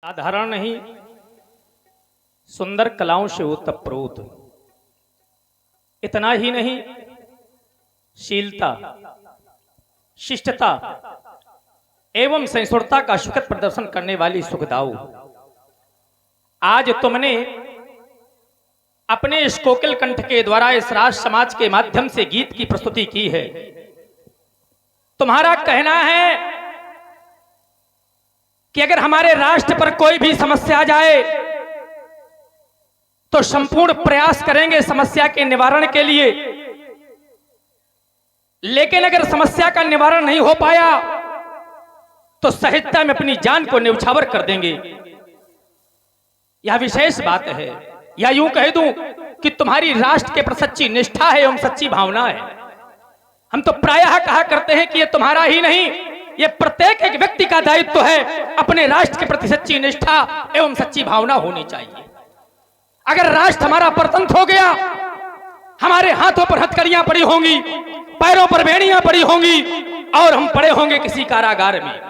साधारण नहीं, सुंदर कलाओं से ओतप्रोत। इतना ही नहीं, शीलता, शिष्टता एवं सहिष्णुता का सुखद प्रदर्शन करने वाली सुखदाऊ, आज तुमने अपने इस कोकिल कंठ के द्वारा इस राष्ट्र समाज के माध्यम से गीत की प्रस्तुति की है। तुम्हारा कहना है कि अगर हमारे राष्ट्र पर कोई भी समस्या आ जाए तो संपूर्ण प्रयास करेंगे समस्या के निवारण के लिए, लेकिन अगर समस्या का निवारण नहीं हो पाया तो सहजता में अपनी जान को न्यौछावर कर देंगे। यह विशेष बात है, या यूं कह दूं कि तुम्हारी राष्ट्र के प्रति सच्ची निष्ठा है एवं सच्ची भावना है। हम तो प्रायः कहा करते हैं कि यह तुम्हारा ही नहीं, यह प्रत्येक एक व्यक्ति का दायित्व है, अपने राष्ट्र के प्रति सच्ची निष्ठा एवं सच्ची भावना होनी चाहिए। अगर राष्ट्र हमारा परतंत्र हो गया, हमारे हाथों पर हथकड़ियां पड़ी होंगी, पैरों पर बेड़ियां पड़ी होंगी और हम पड़े होंगे किसी कारागार में।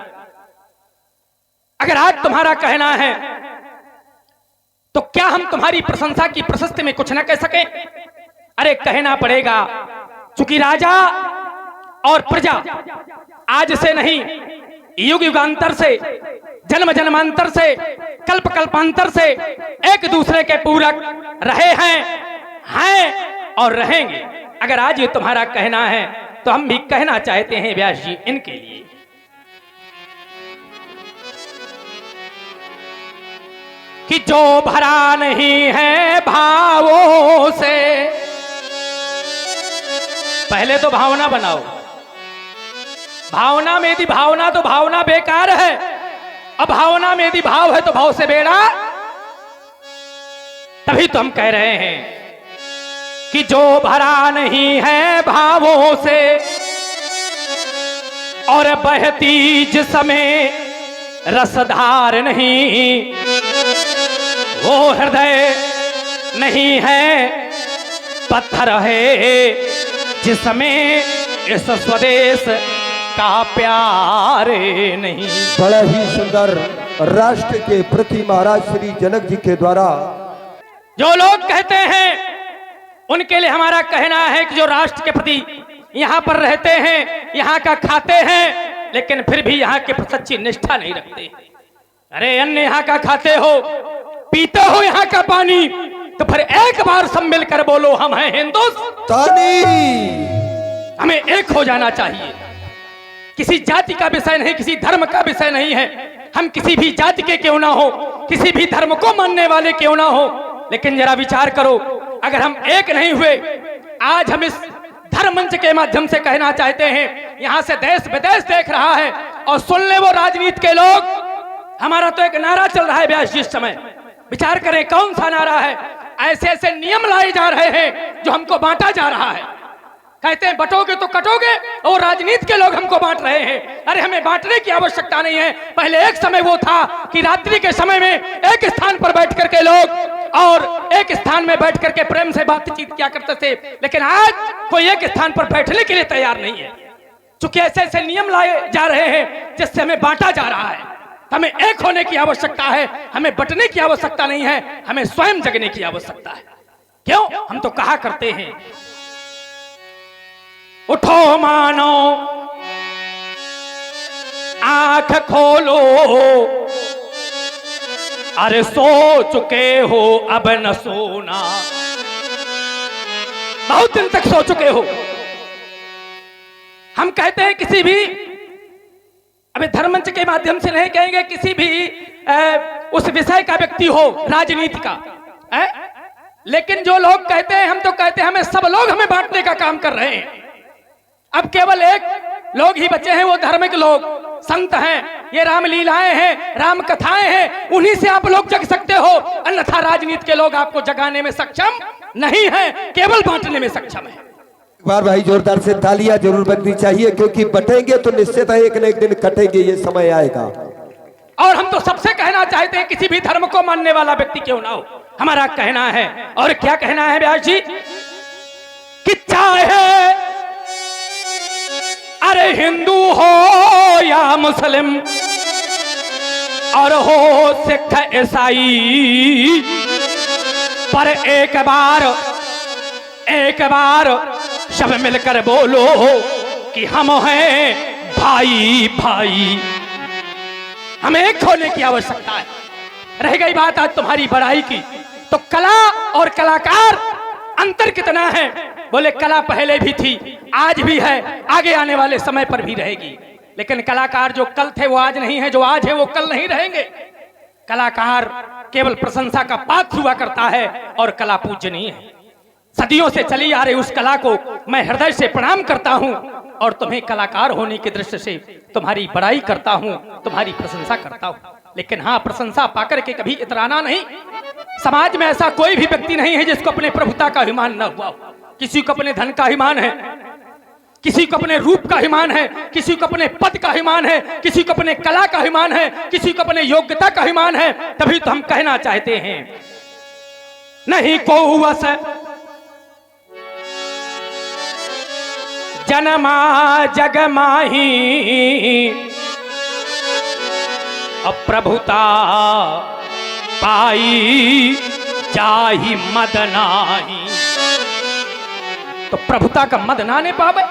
अगर आज तुम्हारा कहना है तो क्या हम तुम्हारी प्रशंसा की प्रशस्ति में कुछ न कह सके? अरे कहना पड़ेगा, चूंकि राजा और प्रजा आज से नहीं, युग युगांतर से, जन्म जन्मांतर से, कल्प कल्पांतर से एक दूसरे के पूरक रहे हैं और रहेंगे। अगर आज ये तुम्हारा कहना है तो हम भी कहना चाहते हैं व्यास जी इनके लिए कि जो भरा नहीं है भावों से, पहले तो भावना बनाओ। भावना में यदि भावना तो भावना बेकार है, अब भावना में यदि भाव है तो भाव से बेड़ा। तभी तो हम कह रहे हैं कि जो भरा नहीं है भावों से और बहती जिसमें रसधार नहीं, वो हृदय नहीं है, पत्थर है जिसमें इस स्वदेश का प्यार नहीं। बड़ा ही सुंदर राष्ट्र के प्रति महाराज श्री जनक जी के द्वारा जो लोग कहते हैं उनके लिए हमारा कहना है कि जो राष्ट्र के प्रति यहाँ पर रहते हैं, यहाँ का खाते हैं, लेकिन फिर भी यहाँ के प्रति सच्ची निष्ठा नहीं रखते। अरे अन्न यहाँ का खाते हो, पीते हो यहाँ का पानी, तो फिर एक बार सब मिलकर बोलो हम हैं हिंदुस्तानी। हमें एक हो जाना चाहिए। किसी जाति का विषय नहीं, किसी धर्म का विषय नहीं है। हम किसी भी जाति के क्यों ना हो, किसी भी धर्म को मानने वाले क्यों ना हो, लेकिन जरा विचार करो, अगर हम एक नहीं हुए, आज हम इस धर्म मंच के माध्यम से कहना चाहते हैं, यहां से देश विदेश देख रहा है और सुन ले वो राजनीति के लोग। हमारा तो एक नारा चल रहा है व्यास जी इस समय, विचार करें कौन सा नारा है। ऐसे ऐसे नियम लाए जा रहे हैं जो हमको बांटा जा रहा है। कहते हैं बटोगे तो कटोगे, और राजनीति के लोग हमको बांट रहे हैं। अरे हमें बांटने की आवश्यकता नहीं है। पहले एक समय वो था कि रात्रि के समय में एक स्थान पर बैठ करके लोग और एक स्थान में बैठ करके प्रेम से बातचीत किया करते थे, लेकिन आज कोई एक स्थान पर बैठने के लिए तैयार नहीं है। चूंकि ऐसे ऐसे नियम लाए जा रहे हैं जिससे हमें बांटा जा रहा है। हमें एक होने की आवश्यकता है, हमें बंटने की आवश्यकता नहीं है, हमें स्वयं जगने की आवश्यकता है। क्यों? हम तो कहा करते हैं, उठो मानो आंख खोलो, अरे सो चुके हो अब न सोना। बहुत दिन तक सो चुके हो। हम कहते हैं किसी भी, अभी धर्ममंच के माध्यम से नहीं कहेंगे, किसी भी उस विषय का व्यक्ति हो, राजनीति का, लेकिन जो लोग कहते हैं, हम तो कहते हैं हमें सब लोग हमें बांटने का काम कर रहे हैं। अब केवल एक लोग ही बचे हैं, वो धार्मिक लोग, संत हैं, ये रामलीलाएं हैं, राम कथाएं हैं, उन्हीं से आप लोग जग सकते हो। अन्यथा राजनीति के लोग आपको जगाने में सक्षम नहीं है, केवल बांटने में सक्षम है। एक बार भाई जोरदार से तालियां जरूर बजनी चाहिए, क्योंकि बटेंगे तो निश्चित है एक न एक दिन कटेंगे, ये समय आएगा। और हम तो सबसे कहना चाहते हैं, किसी भी धर्म को मानने वाला व्यक्ति क्यों ना हो, हमारा कहना है। और क्या कहना है व्यास जी? कि चाहे अरे हिंदू हो या मुस्लिम, और हो सिख ईसाई, पर एक बार सब मिलकर बोलो कि हम हैं भाई भाई। हमें एक होने की आवश्यकता है। रह गई बात आज तुम्हारी बड़ाई की, तो कला और कलाकार अंतर कितना है? बोले कला पहले भी थी, आज भी है, आगे आने वाले समय पर भी रहेगी। लेकिन कलाकार जो कल थे वो आज नहीं है, जो आज है वो कल नहीं रहेंगे। कलाकार केवल प्रशंसा का पात्र हुआ करता है और कला पूजनीय है। सदियों से चली आ रही उस कला को मैं हृदय से प्रणाम करता हूं और तुम्हें कलाकार होने की दृष्टि से तुम्हारी बड़ाई करता हूं, तुम्हारी प्रशंसा करता हूं। लेकिन हाँ, प्रशंसा पाकर के कभी इतराना नहीं। समाज में ऐसा कोई भी व्यक्ति नहीं है जिसको अपने प्रभुता का अभिमान न हुआ हो। किसी को अपने धन का अभिमान है, किसी को अपने रूप का अभिमान है, किसी को अपने पद का अभिमान है, किसी को अपने कला का अभिमान है, किसी को अपने योग्यता का अभिमान है। तभी तो हम कहना चाहते हैं, नहीं को वस जनमा जग माही, अप्रभुता पाई जाहि मद नाही। तो प्रभुता का मद ना ने पावे,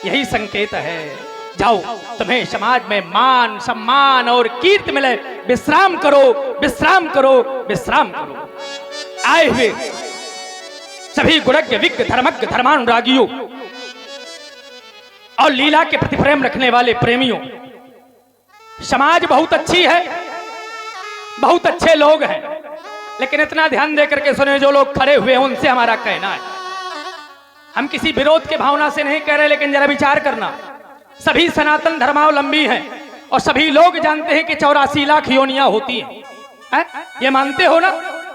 यही संकेत है। जाओ, तुम्हें समाज में मान सम्मान और कीर्ति मिले, विश्राम करो, विश्राम करो, विश्राम करो। आए हुए सभी गुणज्ञ विज्ञ धर्मज्ञ धर्मानुरागियों और लीला के प्रति प्रेम रखने वाले प्रेमियों, समाज बहुत अच्छी है, बहुत अच्छे लोग हैं, लेकिन इतना ध्यान दे करके सुने, जो लोग खड़े हुए हैं उनसे हमारा कहना है, हम किसी विरोध के भावना से नहीं कह रहे, लेकिन जरा विचार करना। सभी सनातन धर्मावलंबी हैं और सभी लोग जानते हैं कि 84 लाख योनियां होती हैं। ये मानते हो ना?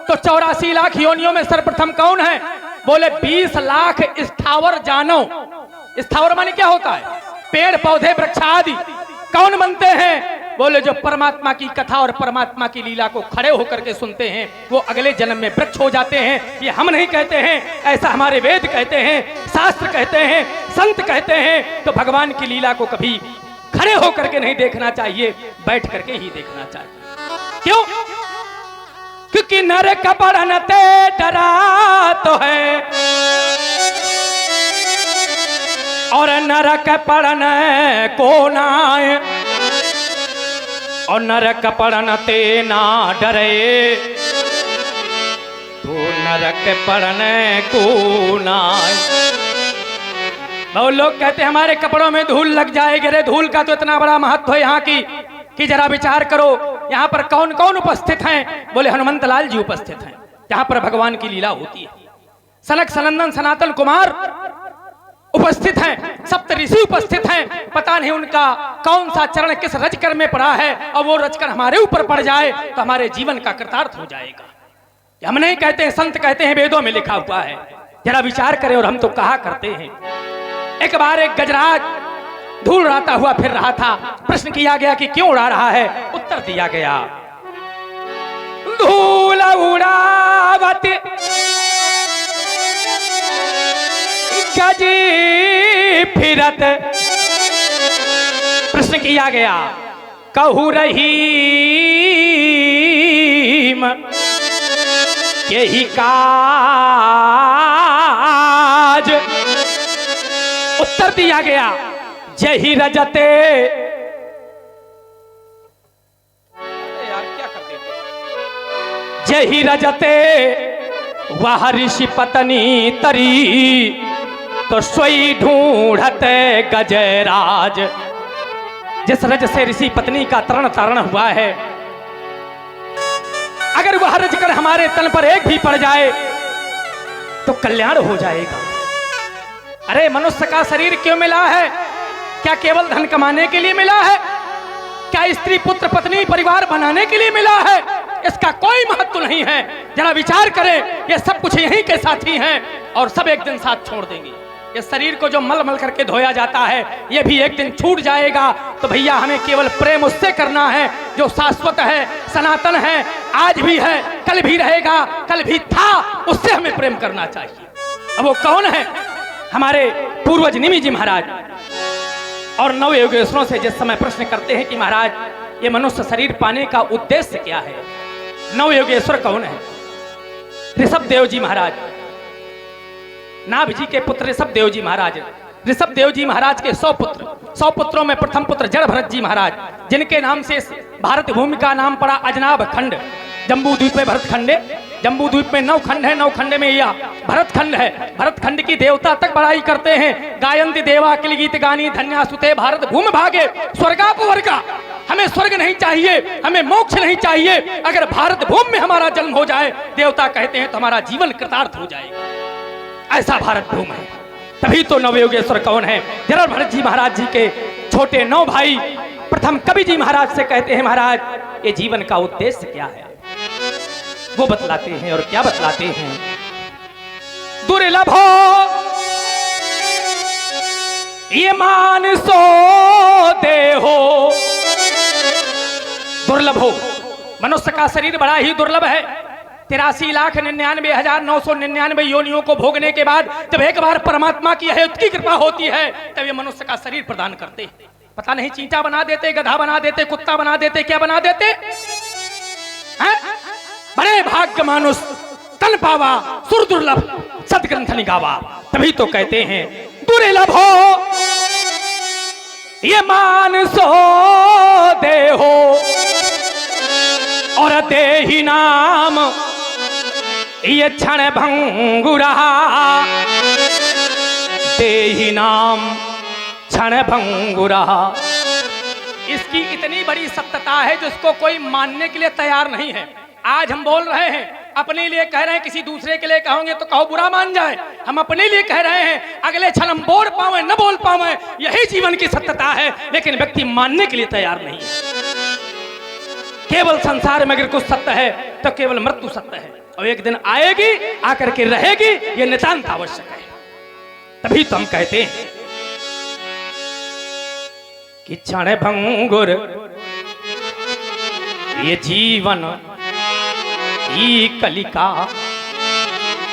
तो 84 लाख योनियों में सर्वप्रथम कौन है? बोले 20 लाख स्थावर जानो। स्थावर माने क्या होता है? पेड़ पौधे वृक्ष आदि। कौन बनते हैं? बोले जो परमात्मा की कथा और परमात्मा की लीला को खड़े होकर के सुनते हैं, वो अगले जन्म में वृक्ष हो जाते हैं। ये हम नहीं कहते हैं, ऐसा हमारे वेद कहते हैं, शास्त्र कहते हैं, संत कहते हैं। तो भगवान की लीला को कभी खड़े होकर के नहीं देखना चाहिए, बैठ करके ही देखना चाहिए। क्यों? क्योंकि नर कपड़न ते डरा तो है और नरक पड़न को नाय, और नरक पड़न ते ना डरे तो नरक पड़न को नाय। बहुत लोग कहते हैं हमारे कपड़ों में धूल लग जाएगी। अरे धूल का तो इतना बड़ा महत्व है यहाँ की कि जरा विचार करो, यहाँ पर कौन कौन उपस्थित हैं? बोले हनुमंत लाल जी उपस्थित हैं, जहाँ पर भगवान की लीला होती है। सनक सनंदन सनातन कुमार उपस्थित हैं, सप्त ऋषि उपस्थित हैं। पता नहीं उनका कौन सा चरण किस रजकर में पड़ा है, और वो रजकर हमारे ऊपर पड़ जाए तो हमारे जीवन का कृतार्थ हो जाएगा। हम नहीं कहते हैं, संत कहते हैं, वेदों में लिखा हुआ है। जरा विचार करें, और हम तो कहा करते हैं। एक बार एक गजराज धूल उड़ाता हुआ फिर रहा था। प्रश्न किया गया कि क्यों उड़ा रहा है? उत्तर दिया गया, धूल उड़ावत गजी फिरत। प्रश्न किया गया, कहू रहीम यही काज। उत्तर दिया गया, जही रजते। यार क्या कर देते? जही रजते वह ऋषि पत्नी तरी, तो सोई ढूंढते गजराज। जिस रज से ऋषि पत्नी का तरण तारण हुआ है, अगर वह रजकर हमारे तन पर एक भी पड़ जाए तो कल्याण हो जाएगा। अरे मनुष्य का शरीर क्यों मिला है? क्या केवल धन कमाने के लिए मिला है? क्या स्त्री पुत्र पत्नी परिवार बनाने के लिए मिला है? इसका कोई महत्व नहीं है। जरा विचार करें, ये सब कुछ यहीं के साथी हैं और सब एक दिन साथ छोड़ देंगे। ये शरीर को जो मल मल करके धोया जाता है, ये भी एक दिन छूट जाएगा। तो भैया हमें केवल प्रेम उससे करना है जो शाश्वत है, सनातन है, आज भी है, कल भी रहेगा, कल भी था। उससे हमें प्रेम करना चाहिए। अब वो कौन है? हमारे पूर्वज निमि जी महाराज और नव योगेश्वरों से जिस समय प्रश्न करते हैं कि महाराज ये मनुष्य शरीर पाने का उद्देश्य क्या है? नवयोगेश्वर कौन है? ऋषभ देव जी महाराज, नाभ जी के पुत्र ऋषभ देव जी महाराज। ऋषभ देव जी महाराज के 100 पुत्र, 100 पुत्रों में प्रथम पुत्र जड़ भरत जी महाराज, जिनके नाम से भारत भूमि का नाम पड़ा अजनाब खंड। जम्बू द्वीप में भरत खंड है, जम्बू द्वीप में 9 खंड है, 9 खंड में यह भरत खंड है। भरत खंड की देवता तक बड़ाई करते हैं। गायंती देवा किल गीत गानी धन्या सुते भारत भूमि भागे स्वर्गापवर्गा। हमें स्वर्ग नहीं चाहिए, हमें मोक्ष नहीं चाहिए। अगर भारत भूमि में हमारा जन्म हो जाए, देवता कहते हैं तो हमारा जीवन कृतार्थ हो जाएगा। ऐसा भारत भूमि है। तभी तो नवयोगेश्वर कौन है? जड़ भरत जी महाराज जी के छोटे 9 भाई प्रथम कवि जी महाराज से कहते हैं, महाराज ये जीवन का उद्देश्य क्या है? वो बतलाते हैं। और क्या बतलाते हैं? दुर्लभ हो ये मान सो देहो। दुर्लभ हो, मनुष्य का शरीर बड़ा ही दुर्लभ है। 83,99,999 योनियों को भोगने के बाद जब एक बार परमात्मा की है उसकी कृपा होती है, तब ये मनुष्य का शरीर प्रदान करते हैं। पता नहीं चींटा बना देते, गधा बना देते, कुत्ता बना देते, क्या बना देते हैं? बड़े भाग्य मानुष तन पावा सुर दुर्लभ सदग्रंथ निगावा। तभी तो कहते हैं दुर्लभ हो ये मान सो देहो और देहि नाम ये क्षण भंगुरा। देहि नाम क्षण भंगुरा। इसकी इतनी बड़ी सत्यता है जिसको कोई मानने के लिए तैयार नहीं है। आज हम बोल रहे हैं, अपने लिए कह रहे हैं, किसी दूसरे के लिए कहोगे तो कहो बुरा मान जाए। हम अपने लिए कह रहे हैं, अगले क्षण हम बोल पावे न बोल पावे, यही जीवन की सत्यता है। लेकिन व्यक्ति मानने के लिए तैयार नहीं है। केवल संसार में अगर कुछ सत्य है तो केवल मृत्यु सत्य है, और एक दिन आएगी, आकर के रहेगी, यह नितांत आवश्यक है। तभी तो हम कहते हैं कि क्षण भंगुर ये जीवन ई कलिका।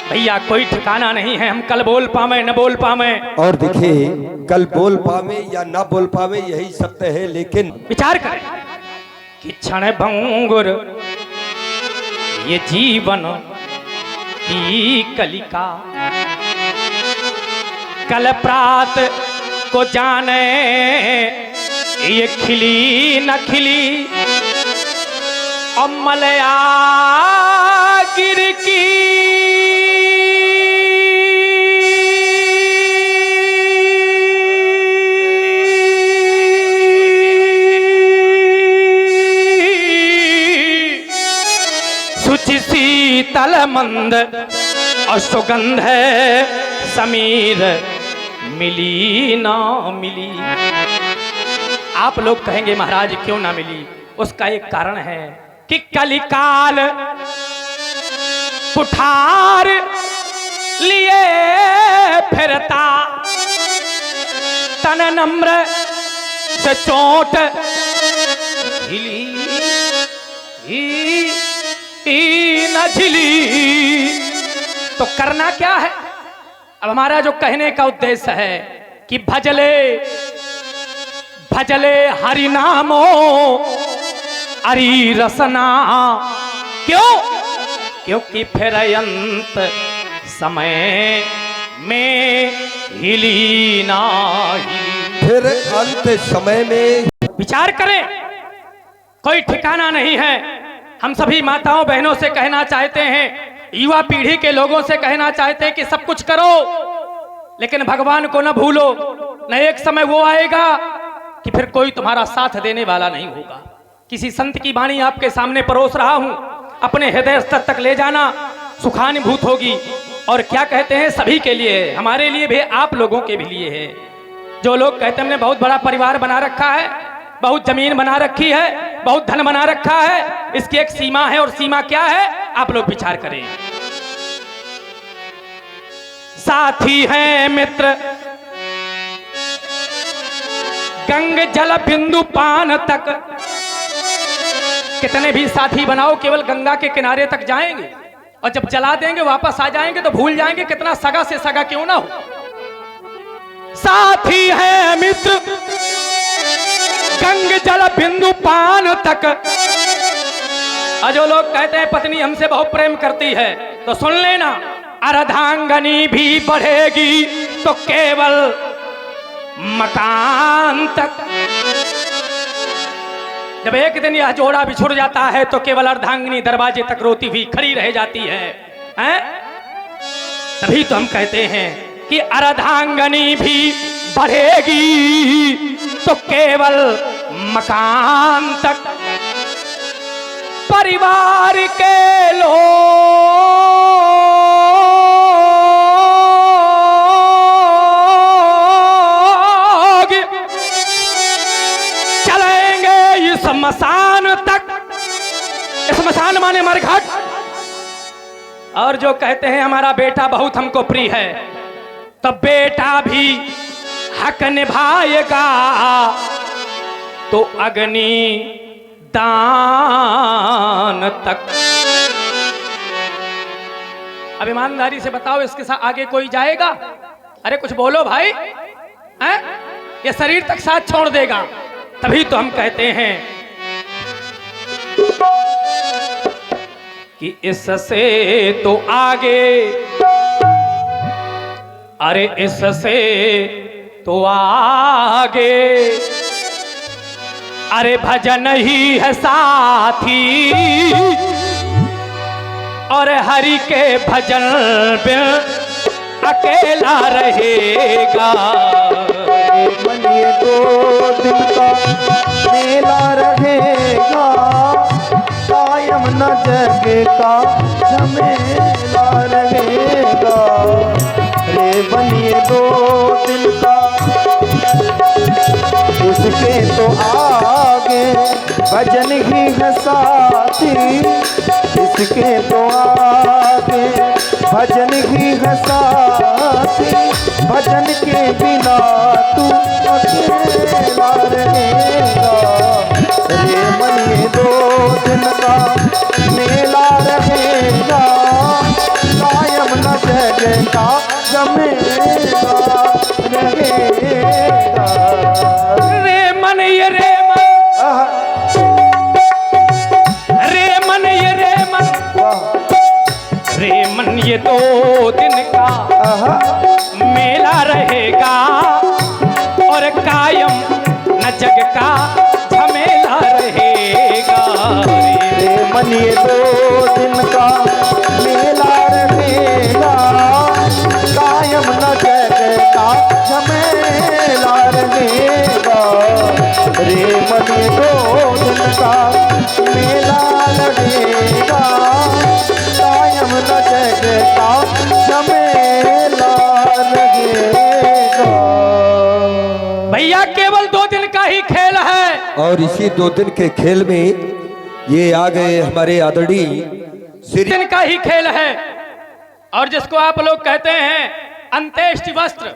भैया कोई ठिकाना नहीं है, हम कल बोल पावे न बोल पावे। और देखिए, कल बोल पावे या ना बोल पावे यही सत्य है। लेकिन विचार करें कि क्षण भंगुर ये जीवन की कलिका। कल प्रात को जाने ये खिली न खिली, और मलया गिर की सुचि शीतल मंद और सुगंध है समीर मिली ना मिली। आप लोग कहेंगे महाराज क्यों ना मिली? उसका एक कारण है कि कलिकाल कुठार लिए फिरता, तन नम्र से चोट झिली न झिली। तो करना क्या है? अब हमारा जो कहने का उद्देश्य है कि भजले भजले हरि नामो हरि रसना। क्यों? क्योंकि फिर अंत समय में हिली ना हिली। फिर अंत समय में विचार करें, कोई ठिकाना नहीं है। हम सभी माताओं बहनों से कहना चाहते हैं, युवा पीढ़ी के लोगों से कहना चाहते हैं कि सब कुछ करो, लेकिन भगवान को न भूलो। न एक समय वो आएगा कि फिर कोई तुम्हारा साथ देने वाला नहीं होगा। किसी संत की वाणी आपके सामने परोस रहा हूं, अपने हृदय स्तर तक ले जाना, सुखानुभूत होगी। और क्या कहते हैं, सभी के लिए, हमारे लिए भी, आप लोगों के भी लिए है। जो लोग कहते हैं हमने बहुत बड़ा परिवार बना रखा है, बहुत जमीन बना रखी है, बहुत धन बना रखा है, इसकी एक सीमा है। और सीमा क्या है? आप लोग विचार करें। साथी हैं मित्र गंग जल बिंदु पान तक। कितने भी साथी बनाओ, केवल गंगा के किनारे तक जाएंगे, और जब जला देंगे वापस आ जाएंगे तो भूल जाएंगे कितना सगा से सगा क्यों ना हो। साथी है मित्र गंग जल बिंदु पान तक। और जो लोग कहते हैं पत्नी हमसे बहुत प्रेम करती है, तो सुन लेना, अर्धांगनी भी बढ़ेगी तो केवल मकान तक। जब एक दिन यह जोड़ा बिछुड़ जाता है तो केवल अर्धांगिनी दरवाजे तक रोती हुई खड़ी रह जाती है, हैं? तभी तो हम कहते हैं कि अर्धांगनी भी बढ़ेगी तो केवल मकान तक। परिवार के लोग चलेंगे इस स्मशान तक। स्मशान माने मरघट। और जो कहते हैं हमारा बेटा बहुत हमको प्रिय है, तब बेटा भी हक निभाएगा तो अग्नि दान तक। अब ईमानदारी से बताओ, इसके साथ आगे कोई जाएगा? अरे कुछ बोलो भाई, हैं? ये शरीर तक साथ छोड़ देगा। तभी तो हम कहते हैं कि इससे तो आगे, अरे इससे तो आगे, अरे भजन ही है साथी और हरि के भजन बिन अकेला रहेगा। मन ये 2 दिन का मेला रहेगा, कायम न जग का झमेला रहेगा। रे मन ये 2 दिन का, इसके तो आगे भजन ही है साथी, इसके तो आगे भजन ही है साथी। भजन के बिना तू अकेला रहेगा। रे मन ये 2 दिन का मेला रहेगा, कायम न जग का जमेला रहेगा। रे मन ये रे मन, रे मन ये रे मन, रे मन ये 2 दिन का मेला रहेगा और कायम न जग का झमेला रहेगा। रे मन ये 2 दिन का मेला रहेगा, कायम न जग का झमेला रहेगा। रे मन ये 2 दिन का मेला रहेगा, कायम न जग का झमेला रहेगा। भैया केवल 2 दिन का ही खेल है, और इसी 2 दिन के खेल में ये आ गए हमारे आदरणीय श्री। दिन का ही खेल है। और जिसको आप लोग कहते हैं अंत्येष्टि वस्त्र,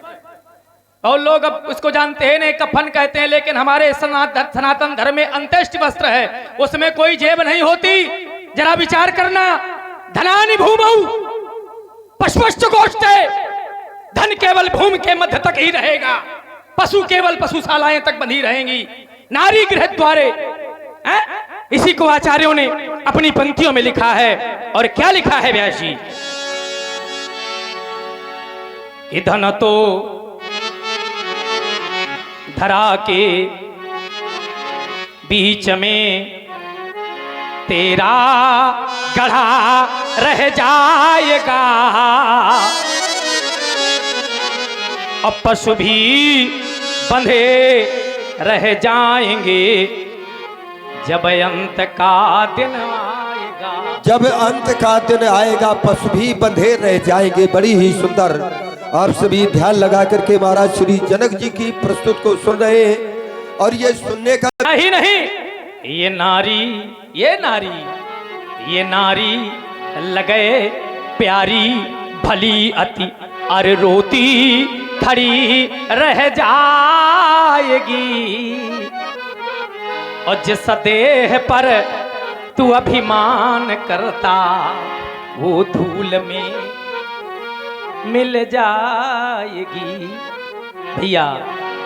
और लोग अब उसको जानते हैं नहीं, कफन कहते हैं, लेकिन हमारे सनातन धर्म में अंत्येष्टि वस्त्र है, उसमें कोई जेब नहीं होती। जरा विचार करना, धनानि भूमौ पशुश्च गोष्ठे, धन केवल भूमि के मध्य तक ही रहेगा, पशु केवल पशुशालाएं तक बंधी रहेंगी, नारी गृह द्वारे। इसी को आचार्यों ने अपनी पंक्तियों में लिखा है। और क्या लिखा है व्यास जी? कि धन तो धरा के बीच में तेरा गढ़ा रह जाएगा, अब पशु भी बंधे रह जाएंगे जब अंत का दिन आएगा। जब अंत का दिन आएगा पशु भी बंधे रह जाएंगे। बड़ी ही सुंदर आप सभी ध्यान लगा करके महाराज श्री जनक जी की प्रस्तुत को सुन रहे हैं। और ये सुनने का नहीं नहीं, ये नारी ये नारी ये नारी लगे प्यारी भली अति, अरे रोती खड़ी रह जाएगी। और जिस देह पर तू अभिमान करता वो धूल में मिल जाएगी। भैया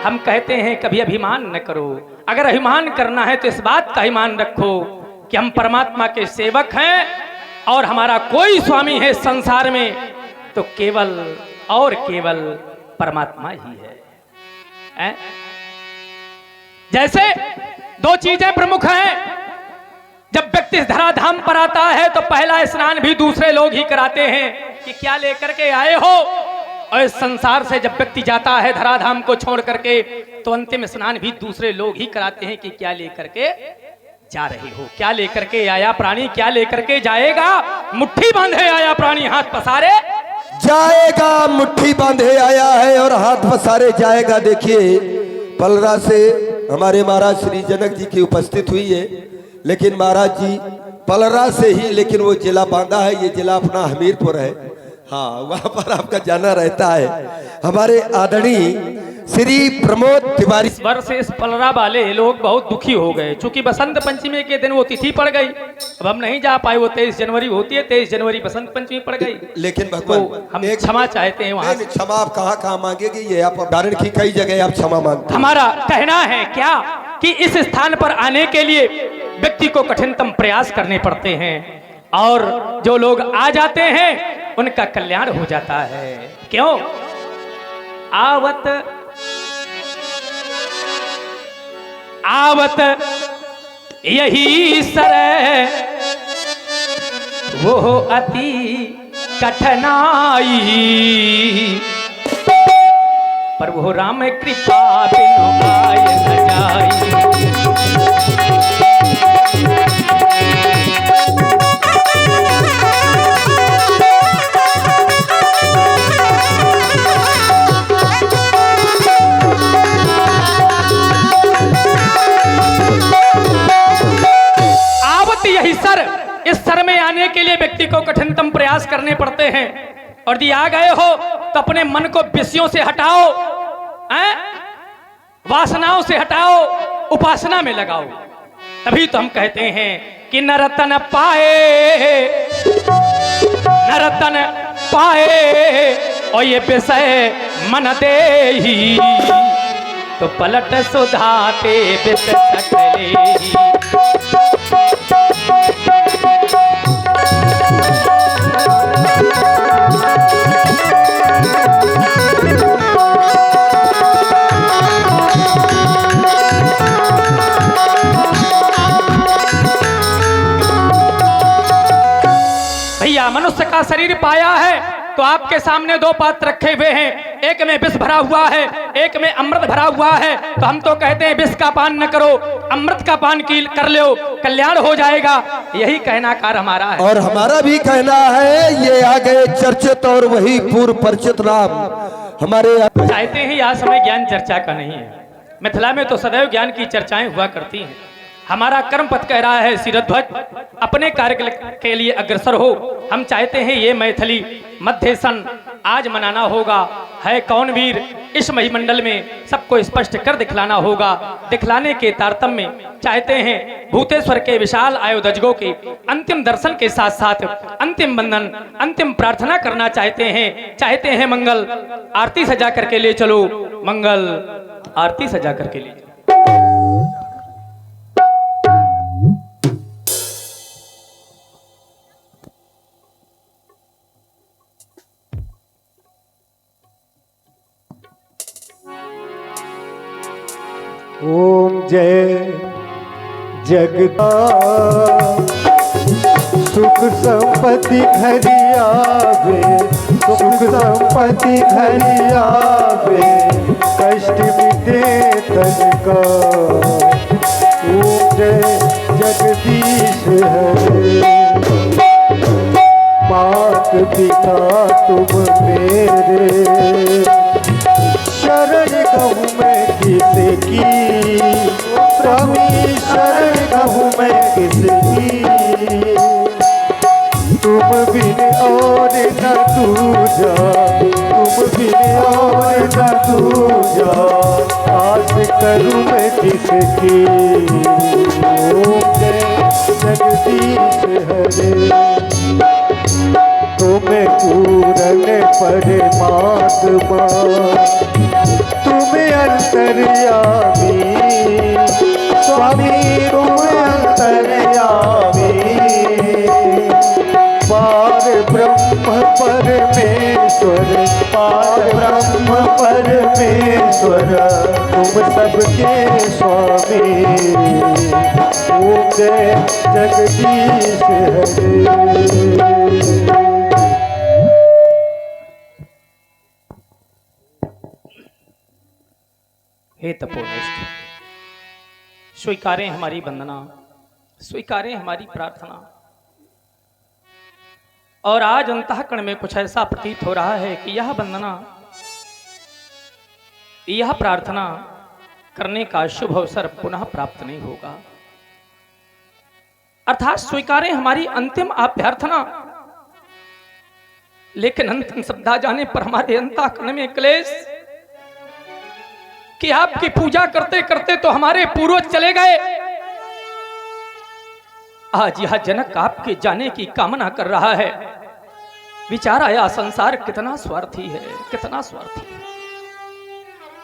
हम कहते हैं कभी अभिमान न करो। अगर अभिमान करना है तो इस बात का ईमान रखो कि हम परमात्मा के सेवक हैं और हमारा कोई स्वामी है संसार में तो केवल और केवल परमात्मा ही है। जैसे दो चीजें प्रमुख हैं। जब व्यक्ति धराधाम पर आता है तो पहला स्नान भी दूसरे लोग ही कराते हैं कि क्या लेकर के आए हो, और इस संसार से जब व्यक्ति जाता है धराधाम को छोड़ करके तो अंतिम स्नान भी दूसरे लोग ही कराते हैं कि क्या लेकर के जा रहे हो, क्या लेकर के आया प्राणी, क्या लेकर के जाएगा। मुट्ठी बांधे आया प्राणी हाथ पसारे जाएगा, मुट्ठी बांधे आया है और हाथ पसारे जाएगा। देखिए पलरा से हमारे महाराज श्री जनक जी की उपस्थित हुई है, लेकिन महाराज जी पलरा से ही, लेकिन वो जिला बांधा है, ये जिला अपना हमीरपुर है। हाँ, वहां पर आपका जाना रहता है। हमारे आदरणीय श्री प्रमोद तिवारी इस वर्ष इस पलरा वाले लोग बहुत दुखी हो गए, चूंकि बसंत पंचमी के दिन वो तिथि पड़ गई। अब हम नहीं जा पाए, वो 23 जनवरी होती है, 23 जनवरी बसंत पंचमी पड़ गई। लेकिन भगवान तो हम क्षमा चाहते हैं वहां। क्षमा आप कहाँ मांगेगी, ये आप उदाहरण की कई जगह आप क्षमा मांगते। हमारा कहना है क्या कि इस स्थान पर आने के लिए व्यक्ति को कठिनतम प्रयास करने पड़ते हैं और जो लोग आ जाते हैं उनका कल्याण हो जाता है। क्यों? आवत आवत यही सर वो अति कठिनाई, पर वो राम कृपा बिनु आय न जाई। इस सर में आने के लिए व्यक्ति को कठिनतम प्रयास करने पड़ते हैं, और यदि आ गए हो तो अपने मन को विषयों से हटाओ, वासनाओं से हटाओ, उपासना में लगाओ। तभी तो हम कहते हैं कि नरतन पाए, नरतन पाए और ये विषय मन दे ही, तो पलट सुधाते विष सकले। भैया मनुष्य का शरीर पाया है तो आपके सामने दो पात्र रखे हुए हैं, एक में विष भरा हुआ है, एक में अमृत भरा हुआ है। तो हम तो कहते हैं विष का पान न करो, अमृत का पान कर लो, कल्याण हो जाएगा। यही कहना कार हमारा है। और हमारा भी कहना है, ये आ गए चर्चित और वही पूर्व परिचित नाम हमारे। चाहते हैं यह समय ज्ञान चर्चा का नहीं है, मिथिला में तो सदैव ज्ञान की चर्चाएं हुआ करती हैं। हमारा कर्म पथ कह रहा है शिरध्वज अपने कार्य के लिए अग्रसर हो। हम चाहते हैं ये मैथिली मध्य सन आज मनाना होगा। है कौन वीर इस महिमंडल में सबको स्पष्ट कर दिखलाना होगा। दिखलाने के तारतम्य में चाहते हैं भूतेश्वर के विशाल आयुधजगों के अंतिम दर्शन के साथ साथ अंतिम बंधन, अंतिम प्रार्थना करना चाहते हैं मंगल आरती सजा करके ले चलो, मंगल आरती सजा करके ले चलो। ओम जय जगदा सुख संपत्ति घरि आवे, सुख संपत्ति घरि आवे, कष्ट मिटे तन का। ओम जय जगदीश हरे, मात पिता तुम मेरे, शरण कहूँ मैं किसे की, स्वामी शरण कहूँ मैं किसे की, तुम बिन और न दूजा, तुम बिन और न दूजा, आस करूँ मैं किसकी। ओम जय जगदीश हरे, तुम्हें पूरन परमात्मा, तुम्हें अंतर्यामी, स्वामी तुम अंतर्यामी, पार ब्रह्म परमेश्वर, पार ब्रह्म परमेश्वर, तुम सबके स्वामी, ऊंचे जगदीश हरे। हे तपोनिष्ठ, स्वीकारें हमारी वंदना, स्वीकारें हमारी प्रार्थना। और आज अंतःकरण में कुछ ऐसा प्रतीत हो रहा है कि यह वंदना, यह प्रार्थना करने का शुभ अवसर पुनः प्राप्त नहीं होगा। अर्थात स्वीकारें हमारी अंतिम अभ्यर्थना, लेकिन अंतिम शब्द आ जाने पर हमारे अंतःकरण में क्लेश कि आपकी पूजा करते करते तो हमारे पूर्वज चले गए, आज यह जनक आपके जाने की कामना कर रहा है। विचार आया संसार कितना स्वार्थी है, कितना स्वार्थी है।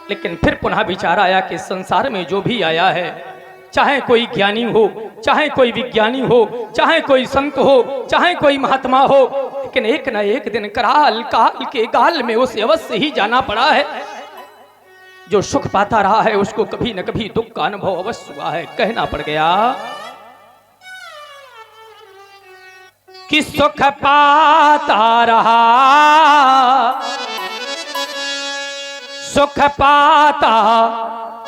लेकिन फिर पुनः विचार आया कि संसार में जो भी आया है, चाहे कोई ज्ञानी हो, चाहे कोई विज्ञानी हो, चाहे कोई संत हो, चाहे कोई महात्मा हो, लेकिन एक न एक दिन कराल काल के गाल में उसे अवश्य ही जाना पड़ा है। जो सुख पाता रहा है उसको कभी न कभी दुख का अनुभव अवश्य हुआ है। कहना पड़ गया कि सुख पाता रहा, सुख पाता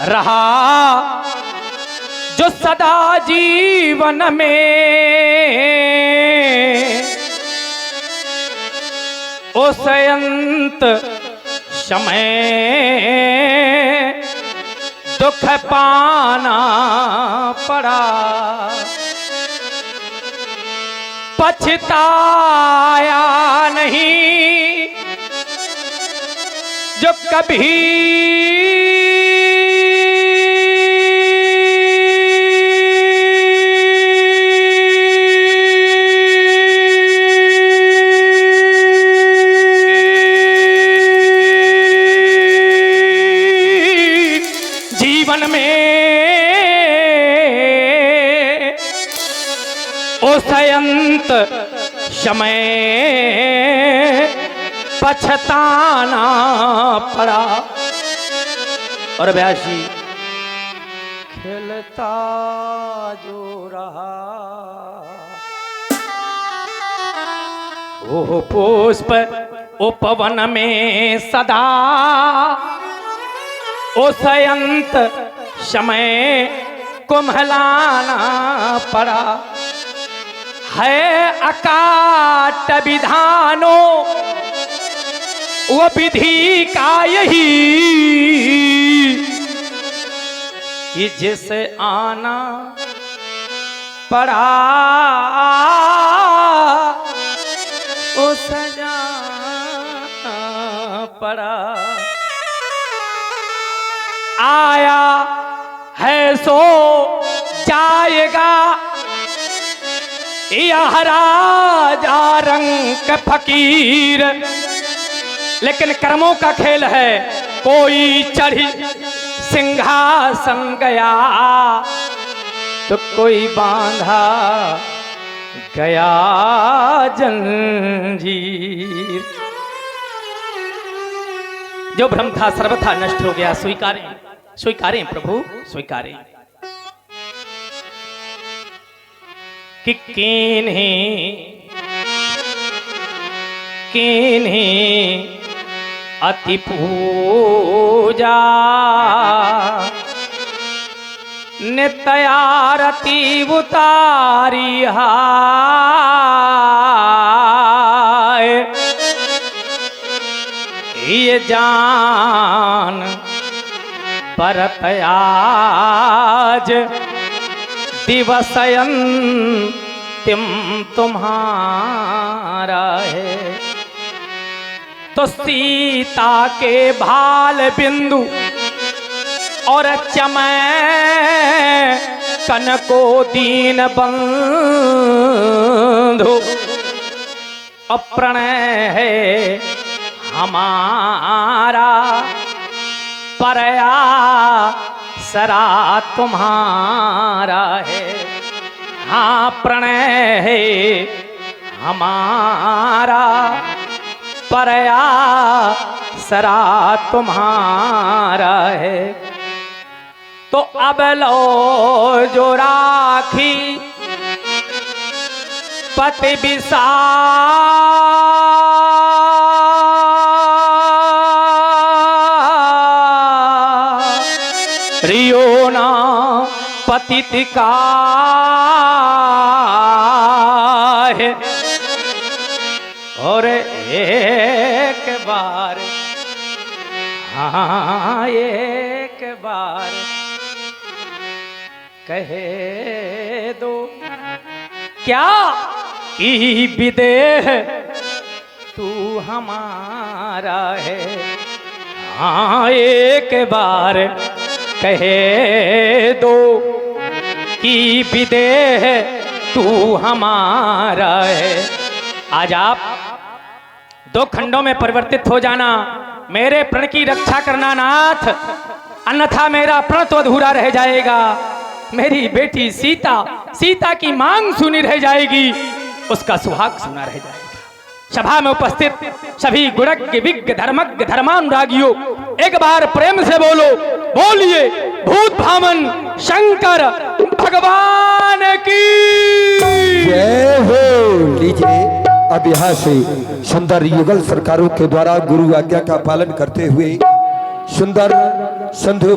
रहा जो सदा जीवन में, उस अंत समय दुख पाना पड़ा। पछताया नहीं जो कभी जीवन में उस अंत समय पछताना पड़ा। और व्यासी खिलता जो रहा वो पुष्प उपवन में सदा, उस अंत समय कुम्हलाना पड़ा। है अकाट विधानों वो विधि का यही कि जिसे आना पड़ा वो सजा पड़ा। आया है सो जाएगा यह राजा रंग फकीर, लेकिन कर्मों का खेल है। कोई चढ़ी सिंहासन गया तो कोई बांधा गया जंजीर। जो भ्रम था सर्वथा नष्ट हो गया। स्वीकारें, स्वीकारें प्रभु, स्वीकारें कि किन्हीं अति पूजा नित्यारती उतारी हाय। ये जान परत आज दिवस अंतिम तुम्हारा है। तो सीता के भाल बिंदु और चमै कन को दीन बंधु अप्रणय है हमारा। परया सरा तुम्हारा है, हाँ प्रणय है हमारा, परया सरा तुम्हारा है। तो अब लो जो राखी पति रियो ना पतित का है, और एक बार, हाँ एक बार कहे दो क्या कि विदेह तू हमारा है, हाँ एक बार कहे दो कि विदेह तू हमारा है। आज आप दो खंडों में परिवर्तित हो जाना, मेरे प्रण की रक्षा करना नाथ, अन्यथा मेरा प्रण तो अधूरा रह जाएगा। मेरी बेटी सीता, सीता की मांग सुनी रह जाएगी, उसका सुहाग सुना रह जाएगा। सभा में उपस्थित सभी गुणज्ञ विज्ञ धर्मज्ञ धर्मानुरागियों एक बार प्रेम से बोलो, बोलिए भूत भामन शंकर भगवान की जय हो। लीजिए अब यहाँ से सुंदर युगल सरकारों के द्वारा गुरु आज्ञा का पालन करते हुए सुंदर संध्या